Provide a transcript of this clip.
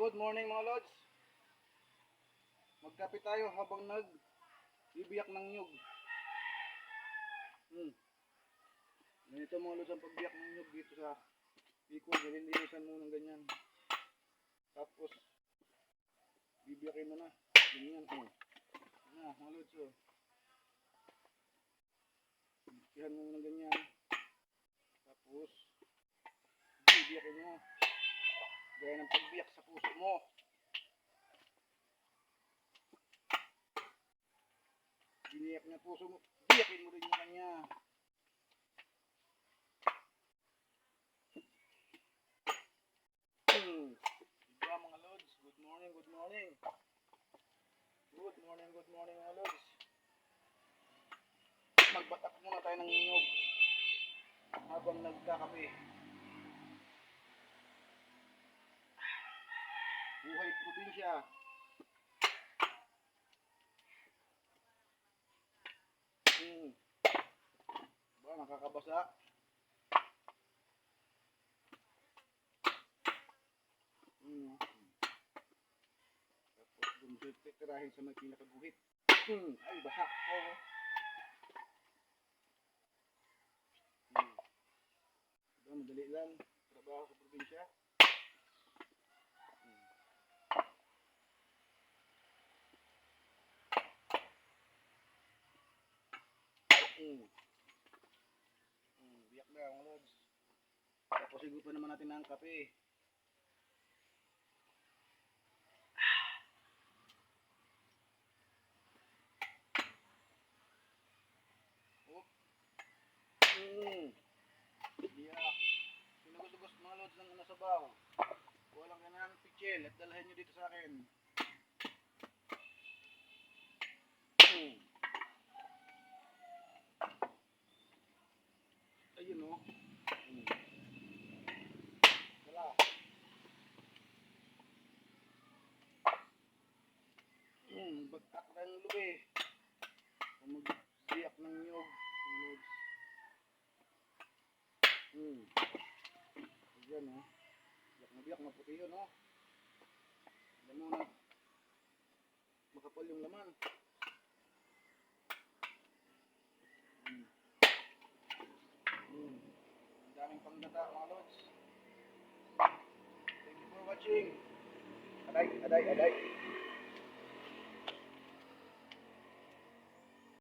Good morning mga lods. Magkape tayo habang nagbibiyak ng nyug. Ganito mga lods ang pagbiyak ng nyug dito sa Bicol. Nililinisan mo ng ganyan. Tapos bibiyakin mo na. Ganyan mga lods Bibiyakin mo ng ganyan. Tapos bibiyakin mo. Gaya ng pagbiyak sa puso mo. Biniyak niya puso mo. Biyakin mo rin yung kanya. Diba mga lods? Good morning, good morning. Good morning, good morning mga lods. Magbatak muna tayo ng nyug habang nagkakape. Buhay probinsya. Diba nakakabasa? Tapos titirahin sa may pinakaguhit. Ay basa ko. Diba madali lang trabaho sa probinsya. Biyak na mga lods. Tapos igutan naman natin ng kape. Yeah. Sinugod-ugos mga lods ng nasabaw. Walang ganang pichel at dalhin nyo dito sa akin. Ayun wala. Bagtak ng lubi. Magbiyak ng nyug. Ayan biyak na biyak, maputi yun alam mo na makapal yung laman. Ang daming panggata mga lods. Thank you for watching. Aday.